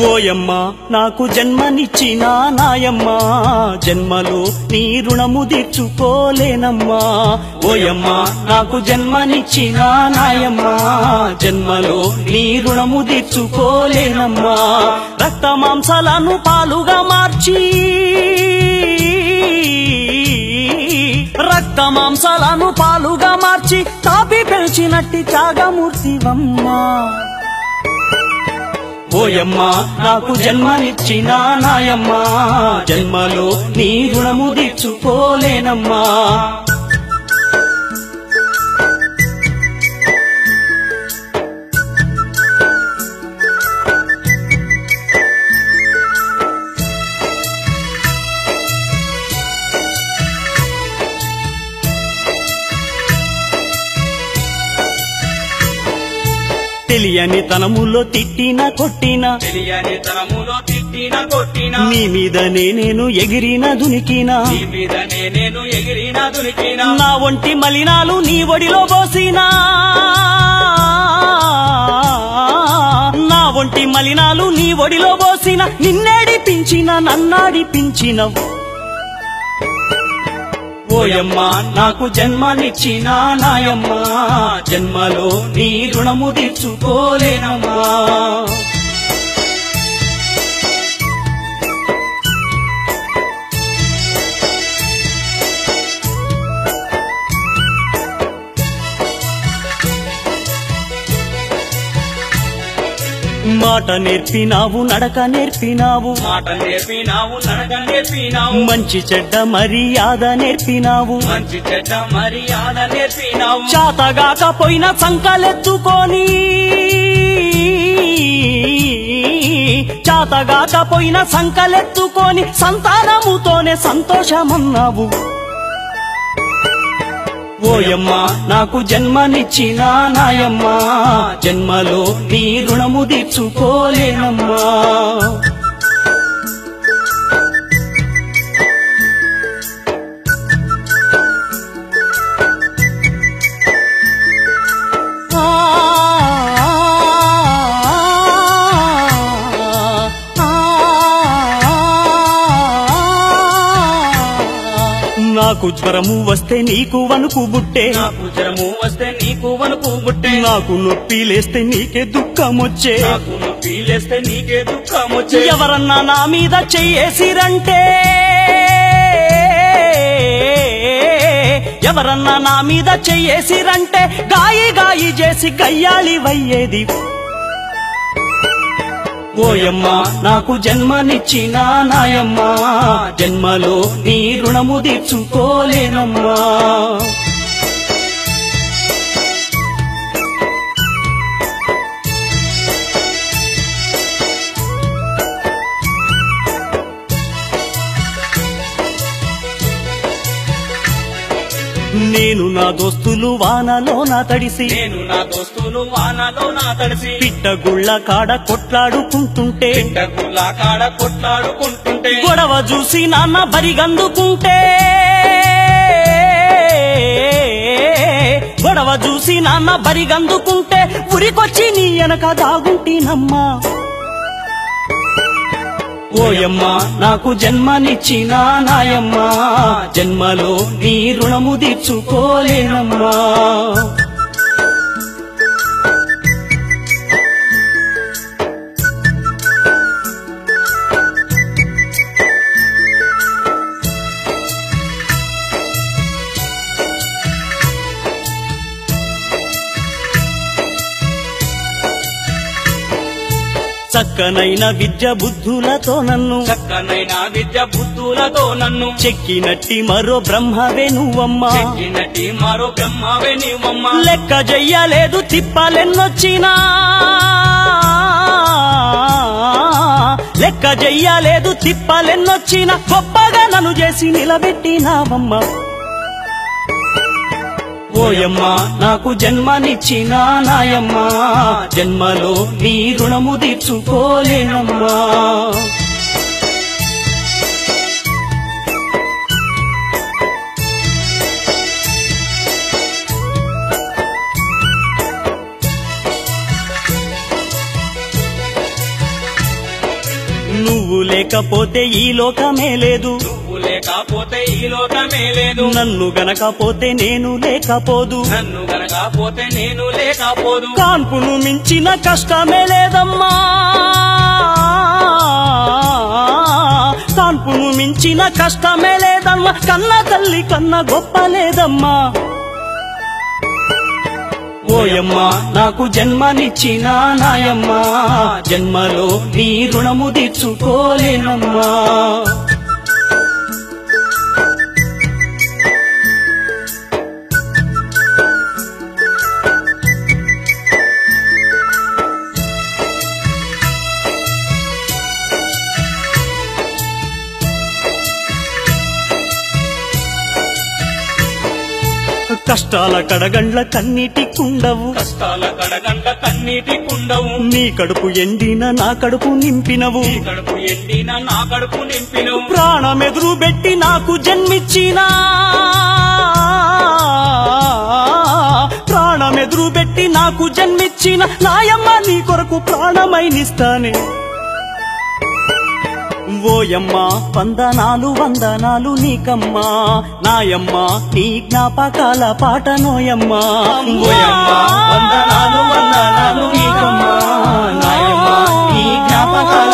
ఓయమ్మ నాకు జన్మనిచ్చిన నాయమ్మ జన్మలో నీ రుణము తీర్చుకోలేనమ్మా ఓయమ్మ నాకు జన్మనిచ్చిన నాయమ్మ జన్మలో నీ రుణము తీర్చుకోలేనమ్మా రక్త మాంసాలను పాలుగా మార్చి రక్త మాంసాలను పాలుగా మార్చి తాపి పెంచినట్టి త్యాగమూర్తివమ్మా ఓయమ్మ నాకు జన్మనిచ్చిన నాయమ్మ జన్మలో నీ రుణము తీర్చుకోలేనమ్మా తెలియని తనములో తిట్టిన కొట్టిన నీ మీదనే నేను ఎగిరిన దునికినా నా ఒంటి మలినాలు నీ ఒడిలో పోసినా నా ఒంటి మలినాలు నీ ఒడిలో పోసిన నిన్నేడిపించిన నన్నాడిపించిన ఓయమ్మ నాకు జన్మనిచ్చిన నాయమ్మ జన్మలో నీ రుణము తీర్చుకోలేనమ్మా మాట నేర్పినావు నడక నేర్పినావు మంచి చెడ్డ మర్యాద నేర్పినావు చాతగాకపోయిన సంకలెత్తుకొని చాతగాకపోయిన సంకలెత్తుకొని సంతానముతోనే సంతోషమన్నావు ఓయమ్మ నాకు జన్మనిచ్చిన నాయమ్మ జన్మలో నీ రుణము తీర్చుకోలేనమ్మా నాకు జ్వరము వస్తే నీకు వణుకు బుట్టే నాకు నొప్పి లేస్తే నీకే దుఃఖమొచ్చే ఎవరన్నా నా మీద చెయ్యేసిరంటే ఎవరన్నా నా మీద చెయ్యేసిరంటే గాయి గాయి చేసి గయ్యాళి వయ్యేది ఓయమ్మ నాకు జన్మనిచ్చిన నాయమ్మ జన్మలో నీ రుణము తీర్చుకోలేనమ్మా నేను నా దోస్తులు వానలో నా తడిసి పిట్టగుళ్ళ కాడ కొట్లాడుకుంటుంటే గొడవ చూసి నాన్న బరిగందుకుంటే గొడవ చూసి నాన్న బరిగందుకుంటే ఉరికొచ్చి నీ వెనక దాగుంటినమ్మా ఓయమ్మ నాకు జన్మనిచ్చిన నాయమ్మ జన్మలో నీ రుణము తీర్చుకోలేనమ్మా చక్కనైన విద్య బుద్ధులతో నన్ను చెక్కినట్టి మరో బ్రహ్మవే నువ్వమ్మా లెక్క చెయ్యలేదు తిప్పలెన్నొచ్చినా లెక్క చెయ్యలేదు తిప్పలెన్నొచ్చినా గొప్పగా నన్ను చేసి నిలబెట్టినావమ్మా ఓయమ్మ నాకు జన్మనిచ్చిన నాయమ్మ జన్మలో నీ రుణము తీర్చుకోలేనమ్మా లేకపోతే ఈ లోకమే లేదు, నువ్వు లేకపోతే ఈ లోకమే లేదు, నన్ను గనకపోతే నేను లేకపోదు, నన్ను గనకపోతే నేను లేకపోదు, కాన్పును మించిన కష్టమే లేదమ్మా, కాన్పును మించిన కష్టమే లేదమ్మా, కన్న తల్లి కన్న గొప్ప లేదమ్మా. ఓయమ్మా నాకు జన్మనిచ్చిన నాయమ్మా, జన్మలో నీ రుణము తీర్చుకోలేనమ్మా. కష్టాల కడగండ్ల కన్నీటి కుండవు, కష్టాల కడగండ్ల కన్నీటి కుండవు, నీ కడుపు ఎండిన నా కడుపు నింపినవు, నీ కడుపు ఎండిన నా కడుపు నింపినవు, ప్రాణమెదురు పెట్టి నాకు జన్మిచ్చిన, ప్రాణమెదురు పెట్టి నాకు జన్మిచ్చిన నాయమ్మ నీ కొరకు ప్రాణమైనిస్తానే. ఓయమ్మా వందనాలు వందనాలు నీకమ్మా, నాయమ్మ నీ జ్ఞాపకాల పాట నోయమ్మా. ఓయమ్మా వందనాలు వందనాలు నీకమ్మా, నాయమ్మ నీ జ్ఞాపకాల